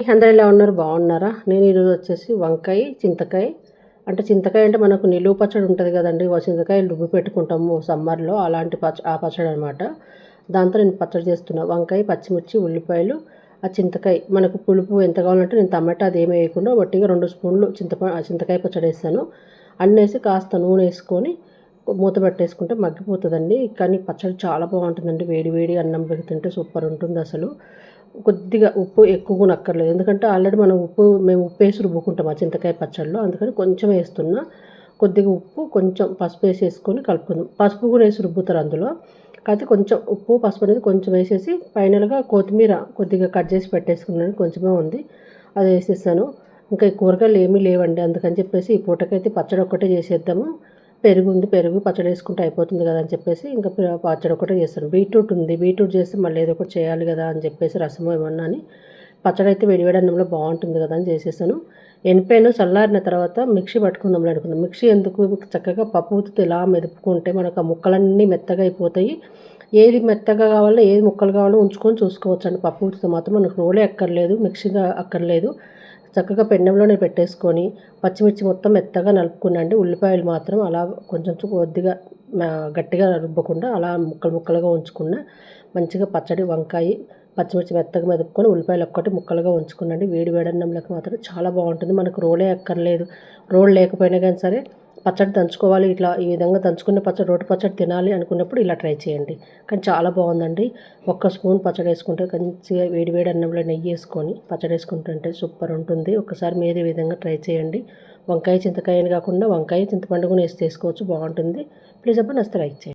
అందరూ ఎలా ఉన్నారు? బాగున్నారా? నేను ఈరోజు వచ్చేసి వంకాయ చింతకాయ చింతకాయ అంటే మనకు నిలువ పచ్చడి ఉంటుంది కదండి. చింతకాయలు రుబ్బి పెట్టుకుంటాము సమ్మర్లో, అలాంటి ఆ పచ్చడి అనమాట. దాంతో నేను పచ్చడి చేస్తున్నా. వంకాయ, పచ్చిమిర్చి, ఉల్లిపాయలు, ఆ చింతకాయ మనకు పులుపు ఎంత కావాలంటే నేను టమాటా అది ఏమి వేయకుండా వట్టిగా 2 స్పూన్లు చింతకాయ పచ్చడి వేస్తాను. అన్నేసి కాస్త నూనె వేసుకొని మూత పెట్టేసుకుంటే మగ్గిపోతుందండి. కానీ పచ్చడి చాలా బాగుంటుందండి. వేడి వేడి అన్నం తింటే సూపర్ ఉంటుంది అసలు. కొద్దిగా ఉప్పు ఎక్కువగా అక్కర్లేదు, ఎందుకంటే ఆల్రెడీ మనం మేము ఉప్పు వేసి రుబ్బుకుంటాం ఆ చింతకాయ పచ్చడిలో. అందుకని కొంచెం వేస్తున్నా. కొద్దిగా ఉప్పు, కొంచెం పసుపు వేసేసుకొని కలుపుకుందాం. పసుపు కూడా వేసి రుబ్బుతారు అందులో. కాకపోతే కొంచెం ఉప్పు, పసుపు అనేది కొంచెం వేసేసి ఫైనల్గా కొత్తిమీర కొద్దిగా కట్ చేసి పెట్టేసుకున్నాను, కొంచెమే ఉంది, అది వేసేసాను. ఇంకా ఈ కూరగాయలు ఏమీ లేవండి, అందుకని చెప్పేసి ఈ పూటకైతే పచ్చడి ఒక్కటే చేసేద్దాము. పెరుగు ఉంది, పెరుగు పచ్చడి వేసుకుంటే అయిపోతుంది కదా అని చెప్పేసి ఇంకా పచ్చడి ఒకటే చేస్తాను. బీట్రూట్ ఉంది, బీట్రూట్ చేస్తే మళ్ళీ ఏదో ఒకటి చేయాలి కదా అని చెప్పేసి రసము ఏమన్నా అని, పచ్చడి అయితే వేడివేడి అన్నంలో బాగుంటుంది కదా అని చేసేసాను. ఎనిపాను. చల్లారిన తర్వాత మిక్సీ పట్టుకుందాం అనుకున్నాం. మిక్సీ ఎందుకు, చక్కగా పప్పుతో ఇలా మెదుపుకుంటే మనకు ఆ ముక్కలన్నీ మెత్తగా అయిపోతాయి. ఏది మెత్తగా కావాలో, ఏది ముక్కలు కావాలో ఉంచుకొని చూసుకోవచ్చు అండి. పప్పుతో మాత్రం మనకు రోలే అక్కర్లేదు, మిక్సీగా అక్కర్లేదు. చక్కగా పెన్నెంలోనే పెట్టేసుకొని పచ్చిమిర్చి మొత్తం మెత్తగా నలుపుకున్నాండి. ఉల్లిపాయలు మాత్రం అలా కొంచెం కొద్దిగా గట్టిగా రుబ్బకుండా అలా ముక్కలు ముక్కలుగా ఉంచుకున్న. మంచిగా పచ్చడి వంకాయ, పచ్చిమిర్చి మెత్తగా మెదుపుకొని ఉల్లిపాయలు ఒక్కటి ముక్కలుగా ఉంచుకున్నాండి. వేడి వేడన్నంలోకి మాత్రం చాలా బాగుంటుంది. మనకు రోలే అక్కర్లేదు. రోల్ లేకపోయినా కానీ సరే పచ్చడి దంచుకోవాలి, ఇట్లా ఈ విధంగా దంచుకున్న పచ్చడి, రోటి పచ్చడి తినాలి అనుకున్నప్పుడు ఇలా ట్రై చేయండి. కానీ చాలా బాగుందండి. ఒక్క స్పూన్ పచ్చడి వేసుకుంటే మంచిగా వేడి వేడి అన్నంలో నెయ్యి వేసుకొని పచ్చడి వేసుకుంటుంటే సూపర్ ఉంటుంది. ఒకసారి మీరు ఈ విధంగా ట్రై చేయండి. వంకాయ చింతకాయని కాకుండా వంకాయ చింతపండు కూడా వేసి చేసుకోవచ్చు, బాగుంటుంది. ప్లీజ్ అప్పుడు నచ్చితే లైక్ చేయండి.